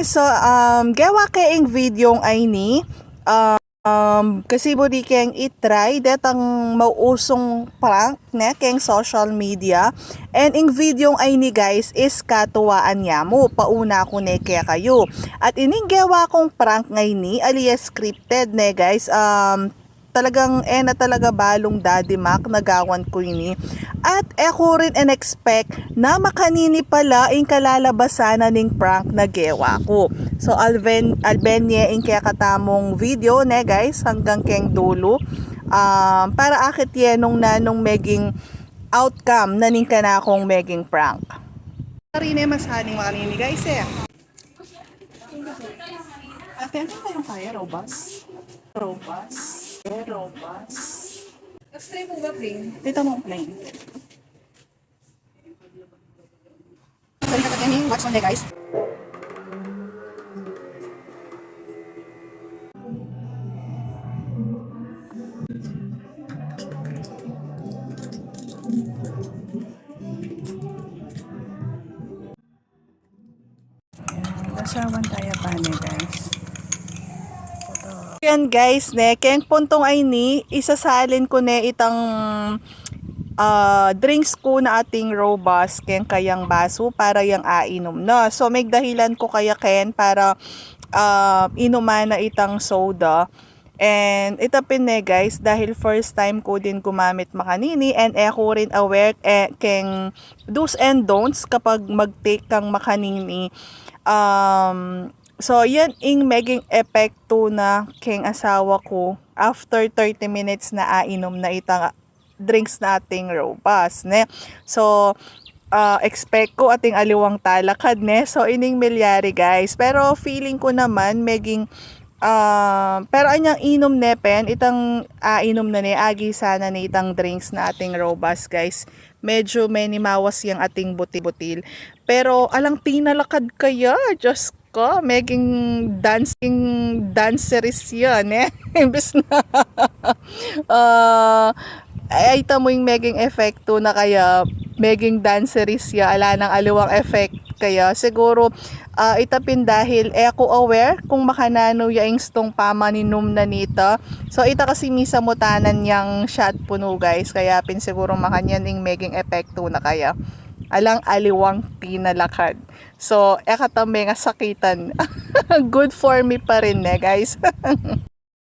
guys, so gawa kaing video ay ni kasi budi keng itry datang mausong prank na keng social media, and ing video ay ni guys is katuwaan niya mo pauna ko ne kaya kayo at ining gawa kong prank ngay ni alias scripted ne guys. Talagang na talaga balong Daddy Mac nagawan ko ini. At ako rin expect na makanini pala in kalalabasan ning prank na gawa ko. So albenye in kaya katamong video ne guys hanggang keng dulo. Para akit yenong nanong meging outcome na ning kanakong meging prank. Karine masaning makanini guys eh. Ate, ano kayong kaya, Robas? Robas. Let's try mo ba plain? Dito mo plain. So, ito kami watch on there guys. Lasawan tayo pa niya guys. Yan guys, ne, keng puntong ay ni, isasalin ko ne itang drinks ko na ating robust keng kayang baso para yang ainom na. So may dahilan ko kaya ken para inuman na itang soda. And itapin ne guys, dahil first time ko din gumamit makanini, and ako rin aware keng do's and don'ts kapag mag-take kang makanini. So, yan ing meging epekto na keng asawa ko after 30 minutes na ainom na itang drinks na ating robust, ne? So, expect ko ating aliwang talakad, ne? So, ining milyari, guys. Pero, feeling ko naman, meging, pero anyang inom ne, pen, itang inom na ni, agi sana ni itang drinks na ating robust, guys. Medyo menimawas yung ating buti-butil. Pero, alang tinalakad kaya, Diyos ko, meging dancerist yan eh. Imbes na ay tamo yung meging efekto na kaya meging dancerist ya, ala ng aliwang effect kaya siguro itapin dahil ako aware kung makanano ya ingstong pamaninom na nita. So ita kasi misa mutanan yang shot puno guys, kaya pin siguro makanyan yung meging epekto na kaya alang aliwang tinalakad. So, ekatame nga sakitan. Good for me pa rin guys.